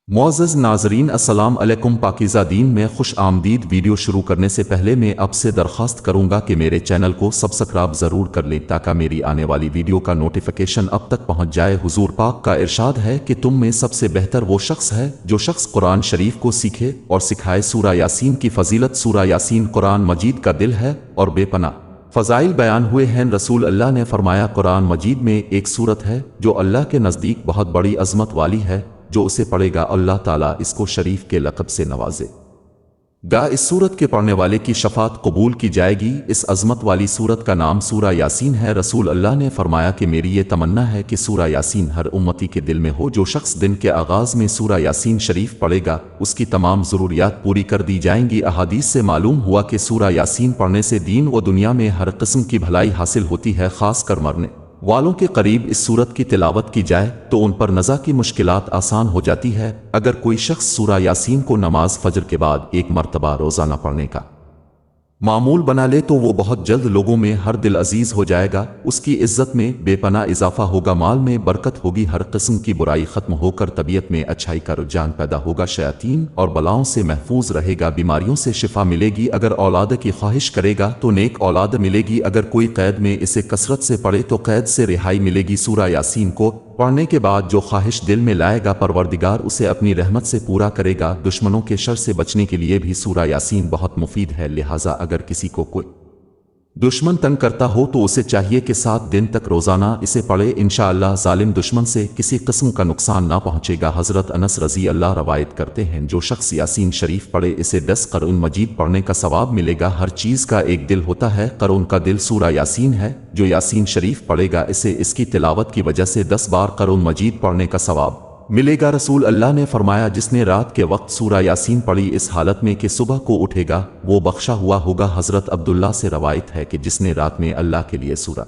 معزز ناظرین السلام علیکم پاکیزہ دین میں خوش آمدید ویڈیو شروع کرنے سے پہلے میں اب سے درخواست کروں گا کہ میرے چینل کو سبسکرائب ضرور کر لیں تاکہ میری آنے والی ویڈیو کا نوٹیفیکیشن اب تک پہنچ جائے۔ حضور پاک کا ارشاد ہے کہ تم میں سب سے بہتر وہ شخص ہے جو شخص قرآن شریف کو سیکھے اور سکھائے۔ سورہ یاسین کی فضیلت۔ سورہ یاسین قرآن مجید کا دل ہے اور بے پناہ فضائل بیان ہوئے ہیں۔ رسول اللہ نے فرمایا قرآن مجید میں ایک سورت ہے جو اللہ کے نزدیک بہت بڑی عظمت والی ہے، جو اسے پڑھے گا اللہ تعالیٰ اس کو شریف کے لقب سے نوازے گا۔ اس سورت کے پڑھنے والے کی شفاعت قبول کی جائے گی۔ اس عظمت والی سورت کا نام سورہ یاسین ہے۔ رسول اللہ نے فرمایا کہ میری یہ تمنا ہے کہ سورہ یاسین ہر امتی کے دل میں ہو۔ جو شخص دن کے آغاز میں سورہ یاسین شریف پڑھے گا اس کی تمام ضروریات پوری کر دی جائیں گی۔ احادیث سے معلوم ہوا کہ سورہ یاسین پڑھنے سے دین و دنیا میں ہر قسم کی بھلائی حاصل ہوتی ہے۔ خاص کر مرنے والوں کے قریب اس سورت کی تلاوت کی جائے تو ان پر نزا کی مشکلات آسان ہو جاتی ہے۔ اگر کوئی شخص سورہ یاسین کو نماز فجر کے بعد ایک مرتبہ روزانہ پڑھنے کا معمول بنا لے تو وہ بہت جلد لوگوں میں ہر دل عزیز ہو جائے گا، اس کی عزت میں بے پناہ اضافہ ہوگا، مال میں برکت ہوگی، ہر قسم کی برائی ختم ہو کر طبیعت میں اچھائی کا رجحان پیدا ہوگا، شیاطین اور بلاؤں سے محفوظ رہے گا، بیماریوں سے شفا ملے گی، اگر اولاد کی خواہش کرے گا تو نیک اولاد ملے گی، اگر کوئی قید میں اسے کثرت سے پڑھے تو قید سے رہائی ملے گی۔ سورہ یاسین کو پڑھنے کے بعد جو خواہش دل میں لائے گا پروردگار اسے اپنی رحمت سے پورا کرے گا۔ دشمنوں کے شر سے بچنے کے لیے بھی سورہ یاسین بہت مفید ہے، لہٰذا اگر کسی کو کوئی دشمن تنگ کرتا ہو تو اسے چاہیے کہ 7 دن تک روزانہ اسے پڑھے، انشاءاللہ ظالم دشمن سے کسی قسم کا نقصان نہ پہنچے گا۔ حضرت انس رضی اللہ روایت کرتے ہیں جو شخص یاسین شریف پڑھے اسے 10 قرآن مجید پڑھنے کا ثواب ملے گا۔ ہر چیز کا ایک دل ہوتا ہے، قرآن کا دل سورہ یاسین ہے، جو یاسین شریف پڑھے گا اسے اس کی تلاوت کی وجہ سے 10 بار قرآن مجید پڑھنے کا ثواب ملے گا۔ رسول اللہ نے فرمایا جس نے رات کے وقت سورہ یاسین پڑھی اس حالت میں کہ صبح کو اٹھے گا وہ بخشا ہوا ہوگا۔ حضرت عبداللہ سے روایت ہے کہ جس نے رات میں اللہ کے لیے سورہ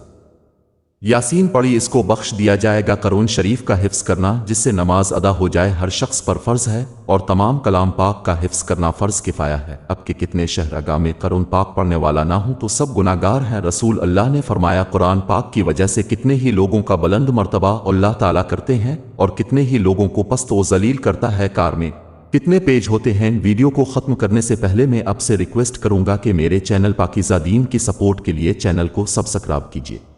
یاسین پڑھی اس کو بخش دیا جائے گا۔ قرآن شریف کا حفظ کرنا جس سے نماز ادا ہو جائے ہر شخص پر فرض ہے، اور تمام کلام پاک کا حفظ کرنا فرض کفایہ ہے۔ اب کہ کتنے شہرگاہ میں قرآن پاک پڑھنے والا نہ ہوں تو سب گناہ گار ہیں۔ رسول اللہ نے فرمایا قرآن پاک کی وجہ سے کتنے ہی لوگوں کا بلند مرتبہ اللہ تعالیٰ کرتے ہیں اور کتنے ہی لوگوں کو پست و ذلیل کرتا ہے۔ کار میں کتنے پیج ہوتے ہیں۔ ویڈیو کو ختم کرنے سے پہلے میں اب سے ریکویسٹ کروں گا کہ میرے چینل پاکیزہ دین کی سپورٹ کے لیے چینل کو سبسکرائب کیجیے۔